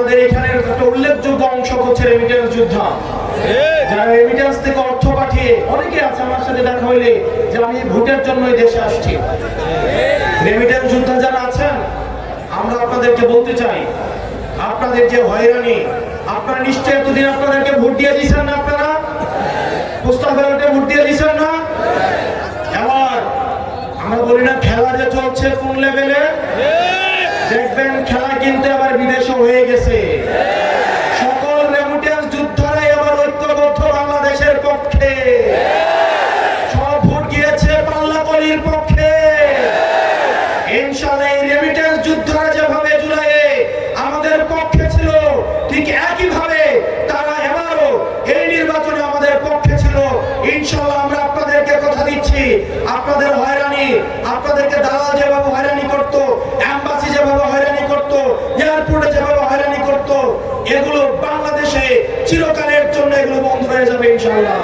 আমাদের এখানে একটা উল্লেখযোগ্য অংশ হচ্ছে রেমিটেন্স যোদ্ধা, যারা রেমিটেন্স থেকে অর্থ পাঠিয়ে, অনেকে আছে আমার সাথে দেখা হইলে যে আমি ভোটের জন্যই দেশে আসছি। রেমিটেন্স যোদ্ধা যারা আছেন, আমরা আপনাদেরকে বলতে চাই, আপনাদের যে হয়রানি, আপনারা নিশ্চয়ই এতদিন আপনাদেরকে ভোট দিয়ে দিয়েছেন না, আপনারা পোস্টাল ব্যালটে ভোট দিয়ে দিয়েছেন না। এবার আমরা বলি না খেলা যে চলছে কোন লেভেলে, দেখবেন খেলা কিন্তু আবার বিদেশে হয়ে গেছে। সকল রেমিটেন্স যোদ্ধারা এবার ঐক্যবদ্ধ বাংলাদেশের পক্ষে, সব ভোট গিয়েছে পাল্লাকলির পক্ষে। ইনশাআল্লাহ এই রেমিটেন্স যোদ্ধারা যেভাবে জুলাইয়ে আমাদের পক্ষে ছিল, ঠিক একইভাবে তারা এবারও এই নির্বাচনে আমাদের পক্ষে ছিল। ইনশাআল্লাহ আমরা আপনাদেরকে কথা দিচ্ছি, আপনাদের হয়রানি, আপনাদেরকে দালাল যেভাবে হয়রানি করত, এম্বাসি যেভাবে হয়রানি করত, এয়ারপোর্টে যেভাবে হয়রানি করত, এগুলো বাংলাদেশে চিরকালের জন্য এগুলো বন্ধ হয়ে যাবে ইনশাআল্লাহ।